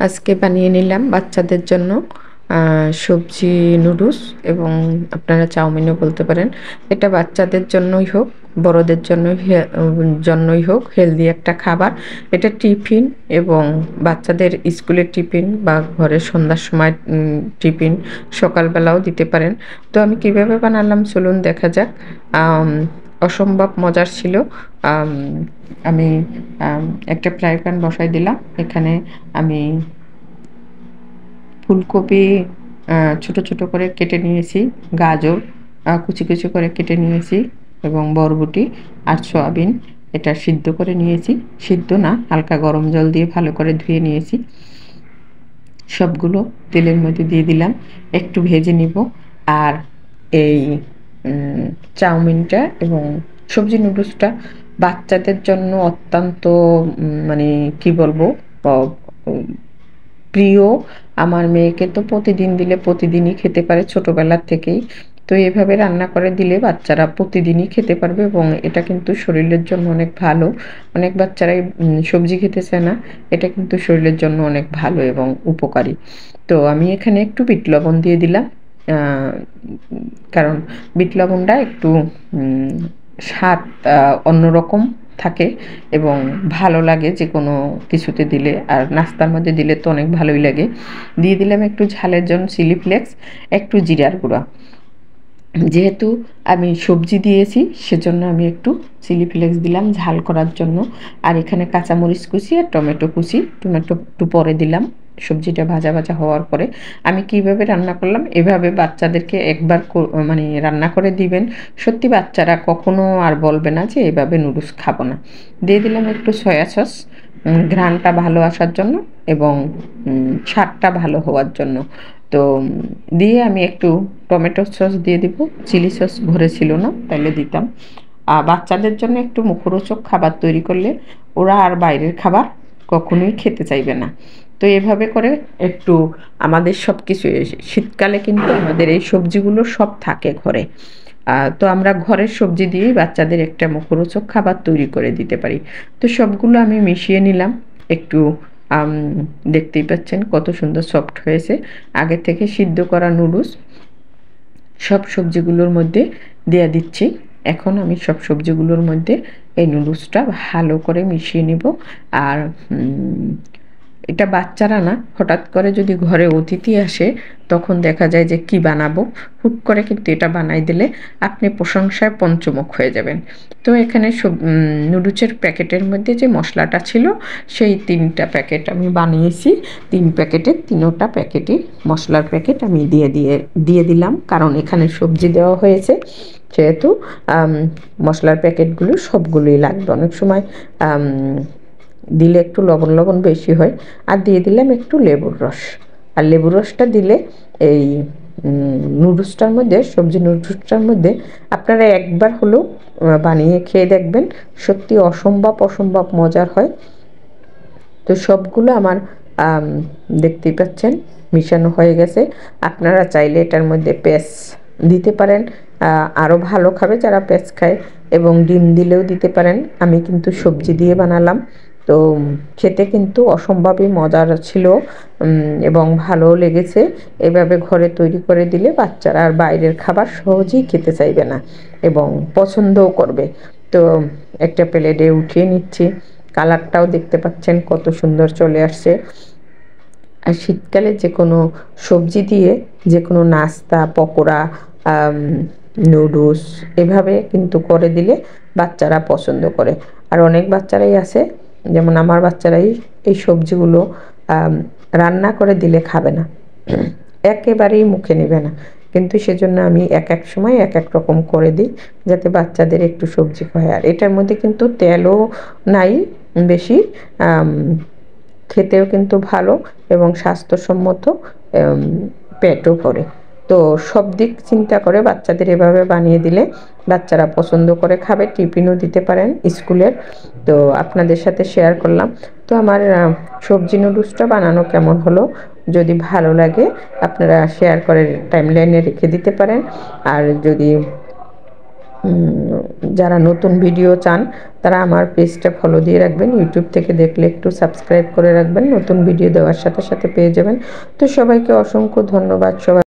আজকে বানিয়ে নিলাম বাচ্চাদের জন্য সবজি নুডলস এবং আপনারা চাউমিনও বলতে পারেন। এটা বাচ্চাদের জন্যই হোক বড়দের জন্যই হোক হেলদি একটা খাবার। এটা টিফিন এবং বাচ্চাদের স্কুলের টিফিন বা ঘরের সন্ধ্যার সময় টিফিন সকালবেলাও দিতে পারেন। তো আমি কিভাবে বানালাম চলুন দেখা যাক। অসম্ভব মজার ছিল। আম, আমি একটা ফ্রাই প্যান বসাই দিলাম। এখানে আমি ফুলকপি ছোট ছোট করে কেটে নিয়েছি, গাজর কুচি কুচি করে কেটে নিয়েছি এবং বরবটি আর সয়াবিন এটা সিদ্ধ করে নিয়েছি। সিদ্ধ না, হালকা গরম জল দিয়ে ভালো করে ধুয়ে নিয়েছি। সবগুলো তেলের মধ্যে দিয়ে দিলাম, একটু ভেজে নিব। আর এই চাউমিনটা এবং সবজি নুডলসটা বাচ্চাদের জন্য অত্যন্ত মানে কি বলবো, প্রিয়। আমার মেয়েকে তো প্রতিদিন দিলে প্রতিদিনই খেতে পারে ছোটোবেলার থেকেই। তো এভাবে রান্না করে দিলে বাচ্চারা প্রতিদিনই খেতে পারবে এবং এটা কিন্তু শরীরের জন্য অনেক ভালো। অনেক বাচ্চারাই সবজি খেতে চায় না, এটা কিন্তু শরীরের জন্য অনেক ভালো এবং উপকারী। তো আমি এখানে একটু বিট লবণ দিয়ে দিলাম, কারণ বিট লবণটা একটু স্বাদ অন্যরকম থাকে এবং ভালো লাগে যে কোনো কিছুতে দিলে, আর নাস্তার মধ্যে দিলে তো অনেক ভালোই লাগে। দিয়ে দিলাম একটু ঝালের জন্য চিলি ফ্লেক্স, একটু জিরার গুঁড়া। যেহেতু আমি সবজি দিয়েছি সেজন্য আমি একটু চিলি ফ্লেক্স দিলাম ঝাল করার জন্য। আর এখানে কাঁচামরিচ কুচি আর টমেটো কুচি, টমেটো একটু পরে দিলাম সবজিটা ভাজা ভাজা হওয়ার পরে। আমি কিভাবে রান্না করলাম, এভাবে বাচ্চাদেরকে একবার মানে রান্না করে দিবেন, সত্যি বাচ্চারা কখনো আর বলবে না যে এভাবে নুডলস খাবো না। দিয়ে দিলাম একটু সয়া সস, ঘ্রাণটা ভালো আসার জন্য এবং স্বাদটা ভালো হওয়ার জন্য। তো দিয়ে আমি একটু টমেটো সস দিয়ে দিব, চিলি সস ঘরে ছিল না তাইলে দিতাম। আর বাচ্চাদের জন্য একটু মুখরোচক খাবার তৈরি করলে ওরা আর বাইরের খাবার কখনোই খেতে চাইবে না। তো এভাবে করে একটু আমাদের সব কিছু, শীতকালে কিন্তু আমাদের এই সবজিগুলো সব থাকে ঘরে। তো আমরা ঘরের সবজি দিয়েই বাচ্চাদের একটা মুখরোচক খাবার তৈরি করে দিতে পারি। তো সবগুলো আমি মিশিয়ে নিলাম একটু। দেখতেই পাচ্ছেন কত সুন্দর সফট হয়েছে। আগে থেকে সিদ্ধ করা নুডলস সব সবজিগুলোর মধ্যে দিয়ে দিচ্ছি। এখন আমি সব সবজিগুলোর মধ্যে এই নুডলসটা ভালো করে মিশিয়ে নিব। আর এটা বাচ্চারা না, হঠাৎ করে যদি ঘরে অতিথি আসে তখন দেখা যায় যে কি বানাবো, হুট করে কিন্তু এটা বানাই দিলে আপনি প্রশংসায় পঞ্চমুখ হয়ে যাবেন। তো এখানে সব নুডলসের প্যাকেটের মধ্যে যে মশলাটা ছিল সেই 3টা প্যাকেট আমি বানিয়েছি। 3 প্যাকেটে 3টা প্যাকেটই মশলার প্যাকেট আমি দিয়ে দিলাম, কারণ এখানে সবজি দেওয়া হয়েছে সেহেতু মশলার প্যাকেটগুলো সবগুলোই লাগবে। অনেক সময় দিলে একটু লবণ লবণ বেশি হয়। আর দিয়ে দিলাম একটু লেবুর রস। আর লেবুর রসটা দিলে এই নুডলসটার মধ্যে, সবজি নুডলসটার মধ্যে আপনারা একবার হলেও বানিয়ে খেয়ে দেখবেন, সত্যি অসম্ভব অসম্ভব মজার হয়। তো সবগুলো আমার দেখতেই পাচ্ছেন মিশানো হয়ে গেছে। আপনারা চাইলে এটার মধ্যে পেঁয়াজ দিতে পারেন, আরও ভালো খাবে যারা পেঁয়াজ খায়, এবং ডিম দিলেও দিতে পারেন। আমি কিন্তু সবজি দিয়ে বানালাম, তো খেতে কিন্তু অসম্ভবই মজার ছিল এবং ভালোও লেগেছে। এভাবে ঘরে তৈরি করে দিলে বাচ্চারা আর বাইরের খাবার সহজেই খেতে চাইবে না এবং পছন্দও করবে। তো একটা প্লেটে উঠিয়ে নিচ্ছি। কালারটাও দেখতে পাচ্ছেন কত সুন্দর চলে আসছে। আর শীতকালে যে কোনো সবজি দিয়ে যে কোনো নাস্তা, পকোড়া, নুডলস এভাবে কিন্তু করে দিলে বাচ্চারা পছন্দ করে। আর অনেক বাচ্চারাই আছে, যেমন আমার বাচ্চারাই এই সবজিগুলো রান্না করে দিলে খাবে না, একেবারেই মুখে নেবে না। কিন্তু সেজন্য আমি এক এক সময় এক এক রকম করে দিই যাতে বাচ্চাদের একটু সবজি খায়। আর এটার মধ্যে কিন্তু তেলও নাই বেশি, খেতেও কিন্তু ভালো এবং স্বাস্থ্যসম্মত, পেটও ভরে। তো সব দিক চিন্তা করে বাচ্চাদের এভাবে বানিয়ে দিলে বাচ্চারা পছন্দ করে খাবে, টিফিনও দিতে পারেন স্কুলের। তো আপনাদের সাথে শেয়ার করলাম। তো আমার সবজি নুডলসটা বানানো কেমন হলো, যদি ভালো লাগে আপনারা শেয়ার করে টাইমলাইনে রেখে দিতে পারেন। আর যদি যারা নতুন ভিডিও চান তারা আমার পেজটা ফলো দিয়ে রাখবেন। ইউটিউব থেকে দেখলে একটু সাবস্ক্রাইব করে রাখবেন, নতুন ভিডিও দেওয়ার সাথে সাথে পেয়ে যাবেন। তো সবাইকে অসংখ্য ধন্যবাদ। সবাই